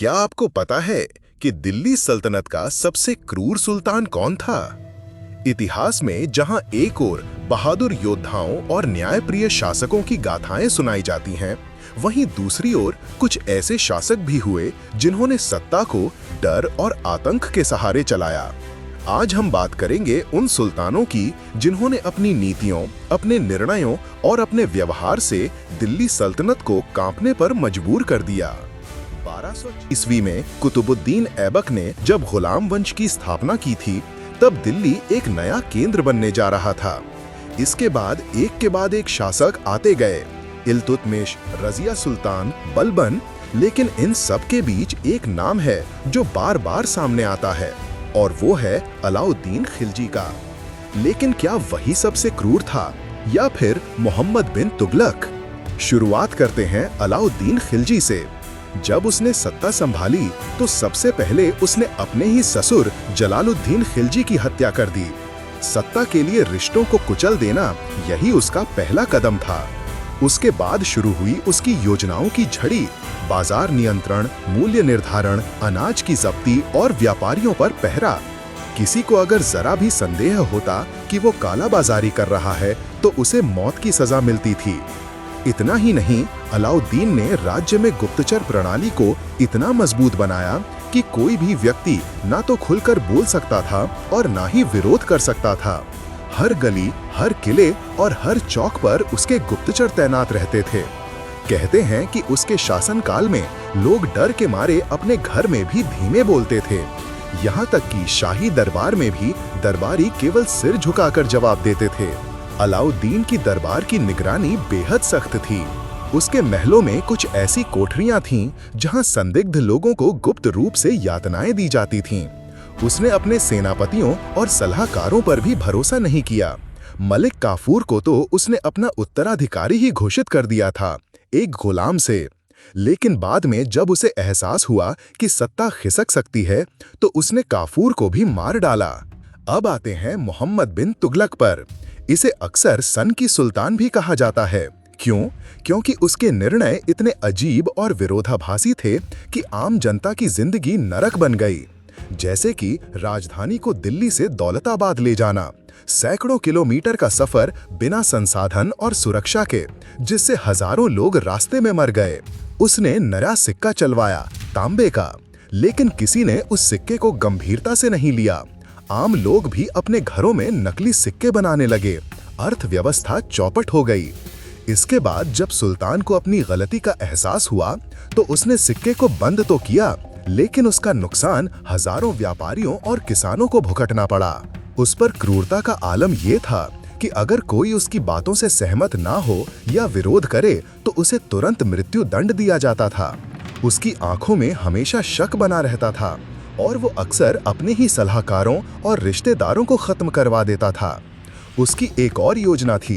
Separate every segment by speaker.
Speaker 1: क्या आपको पता है कि दिल्ली सल्तनत का सबसे क्रूर सुल्तान कौन था? इतिहास में जहां एक ओर बहादुर योद्धाओं और न्यायप्रिय शासकों की गाथाएं सुनाई जाती हैं, वहीं दूसरी ओर कुछ ऐसे शासक भी हुए जिन्होंने सत्ता को डर और आतंक के सहारे चलाया। आज हम बात करेंगे उन सुल्तानों की जिन्होंने अपनी नीतियों, अपने निर्णयों और अपने व्यवहार से दिल्ली सल्तनत को कांपने पर मजबूर कर दिया। 1200 ईस्वी में कुतुबुद्दीन ऐबक ने जब गुलाम वंश की स्थापना की थी, तब दिल्ली एक नया केंद्र बनने जा रहा था। इसके बाद एक शासक आते गए, इल्तुतमिश, रजिया सुल्तान, बलबन, लेकिन इन सब के बीच एक नाम है जो बार बार सामने आता है, और वो है अलाउद्दीन खिलजी का। लेकिन क्या वही सबसे क्रूर था या फिर मोहम्मद बिन तुगलक? शुरुआत करते हैं अलाउद्दीन खिलजी से। जब उसने सत्ता संभाली तो सबसे पहले उसने अपने ही ससुर जलालुद्दीन खिलजी की हत्या कर दी। सत्ता के लिए रिश्तों को कुचल देना यही उसका पहला कदम था। उसके बाद शुरू हुई उसकी योजनाओं की झड़ी, बाजार नियंत्रण, मूल्य निर्धारण, अनाज की जब्ती और व्यापारियों पर पहरा। किसी को अगर जरा भी संदेह होता कि वो कालाबाजारी कर रहा है तो उसे मौत की सजा मिलती थी। इतना ही नहीं, अलाउद्दीन ने राज्य में गुप्तचर प्रणाली को इतना मजबूत बनाया कि कोई भी व्यक्ति ना तो खुलकर बोल सकता था और ना ही विरोध कर सकता था। हर गली, हर किले और हर चौक पर उसके गुप्तचर तैनात रहते थे। कहते हैं कि उसके शासनकाल में लोग डर के मारे अपने घर में भी धीमे बोलते थे। यहाँ तक कि शाही दरबार में भी दरबारी केवल सिर झुकाकर जवाब देते थे। अलाउद्दीन की दरबार की निगरानी बेहद सख्त थी। उसके महलों में कुछ ऐसी कोठरियां थीं जहां संदिग्ध लोगों को गुप्त रूप से यातनाएं दी जाती थीं। उसने अपने सेनापतियों और सलाहकारों पर भी भरोसा नहीं किया। मलिक काफूर को तो उसने अपना उत्तराधिकारी ही घोषित कर दिया था, एक गुलाम से। लेकिन बाद में जब उसे एहसास हुआ कि सत्ता खिसक सकती है, तो उसने काफूर को भी मार डाला। अब आते हैं मोहम्मद बिन तुगलक पर। इसे अक्सर सन की सुल्तान भी कहा जाता है। क्यों? क्योंकि उसके निर्णय इतने अजीब और विरोधाभासी थे कि आम जनता की जिंदगी नरक बन गई। जैसे कि राजधानी को दिल्ली से दौलताबाद ले जाना, सैकड़ों किलोमीटर का सफर बिना संसाधन और सुरक्षा के, जिससे हजारों लोग रास्ते में मर गए। उसने नया सिक्का चलवाया, तांबे का, लेकिन किसी ने उस सिक्के को गंभीरता से नहीं लिया। आम लोग भी अपने घरों में नकली सिक्के बनाने लगे। अर्थव्यवस्था चौपट हो गई। इसके बाद जब सुल्तान को अपनी गलती का एहसास हुआ तो उसने सिक्के को बंद तो किया, लेकिन उसका नुकसान हजारों व्यापारियों और किसानों को भुगतना पड़ा। उस पर क्रूरता का आलम यह था कि अगर कोई उसकी बातों से सहमत ना हो या विरोध करे तो उसे तुरंत मृत्यु दंड दिया जाता था। उसकी आंखों में हमेशा शक बना रहता था और वो अक्सर अपने ही सलाहकारों और रिश्तेदारों को खत्म करवा देता था। उसकी एक और योजना थी,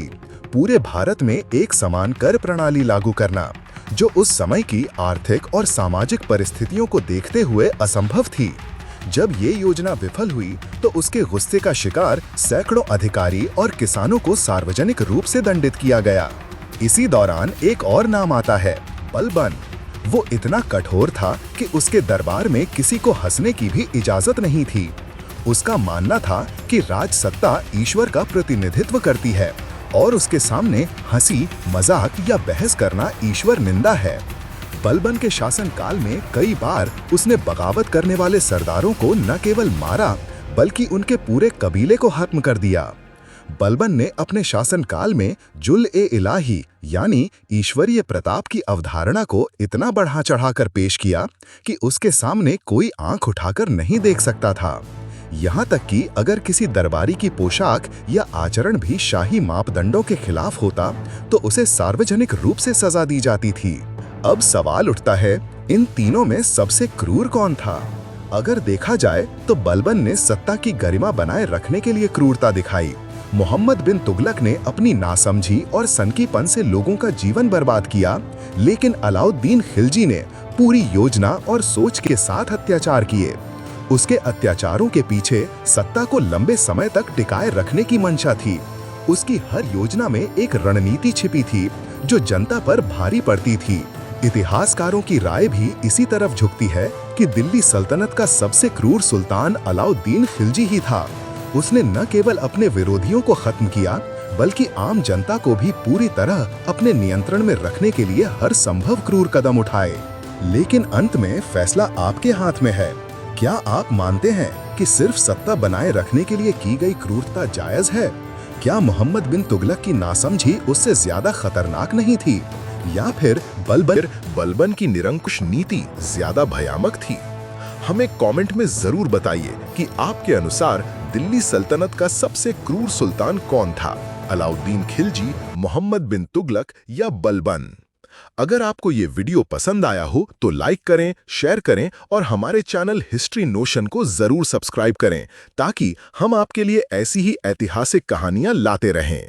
Speaker 1: पूरे भारत में एक समान कर प्रणाली लागू करना, जो उस समय की आर्थिक और सामाजिक परिस्थितियों को देखते हुए असंभव थी। जब ये योजना विफल हुई तो उसके गुस्से का शिकार सैकड़ों अधिकारी और किसानों को सार्वजनिक रूप से दंडित किया गया। इसी दौरान एक और नाम आता है, बलबन। वो इतना कठोर था कि उसके दरबार में किसी को हंसने की भी इजाजत नहीं थी। उसका मानना था कि राज सत्ता ईश्वर का प्रतिनिधित्व करती है और उसके सामने हंसी, मजाक या बहस करना ईश्वर निंदा है। बलबन के शासनकाल में कई बार उसने बगावत करने वाले सरदारों को न केवल मारा बल्कि उनके पूरे कबीले को खत्म कर दिया। बलबन ने अपने शासनकाल में जुल-ए-इलाही यानी ईश्वरीय प्रताप की अवधारणा को इतना बढ़ा चढ़ाकर पेश किया कि उसके सामने कोई आंख उठाकर नहीं देख सकता था। यहाँ तक कि अगर किसी दरबारी की पोशाक या आचरण भी शाही मापदंडों के खिलाफ होता तो उसे सार्वजनिक रूप से सजा दी जाती थी। अब सवाल उठता है, इन तीनों में सबसे क्रूर कौन था? अगर देखा जाए तो बलबन ने सत्ता की गरिमा बनाए रखने के लिए क्रूरता दिखाई। मोहम्मद बिन तुगलक ने अपनी नासमझी और सनकीपन से लोगों का जीवन बर्बाद किया, लेकिन अलाउद्दीन खिलजी ने पूरी योजना और सोच के साथ अत्याचार किए। उसके अत्याचारों के पीछे सत्ता को लंबे समय तक टिकाए रखने की मंशा थी। उसकी हर योजना में एक रणनीति छिपी थी जो जनता पर भारी पड़ती थी। इतिहासकारों की राय भी इसी तरफ झुकती है कि दिल्ली सल्तनत का सबसे क्रूर सुल्तान अलाउद्दीन खिलजी ही था। उसने न केवल अपने विरोधियों को खत्म किया, बल्कि आम जनता को भी पूरी तरह अपने नियंत्रण में रखने के लिए हर संभव क्रूर कदम उठाए। लेकिन अंत में फैसला आपके हाथ में है। क्या आप मानते हैं कि सिर्फ सत्ता बनाए रखने के लिए की गई क्रूरता जायज है? क्या मोहम्मद बिन तुगलक की नासमझी उससे ज्यादा खतरनाक नहीं थी? या फिर बलबन की निरंकुश नीति ज्यादा भयानक थी? हमें कमेंट में जरूर बताइए कि आपके अनुसार दिल्ली सल्तनत का सबसे क्रूर सुल्तान कौन था, अलाउद्दीन खिलजी, मोहम्मद बिन तुगलक या बलबन। अगर आपको ये वीडियो पसंद आया हो तो लाइक करें, शेयर करें और हमारे चैनल हिस्ट्री नोशन को जरूर सब्सक्राइब करें, ताकि हम आपके लिए ऐसी ही ऐतिहासिक कहानियां लाते रहें।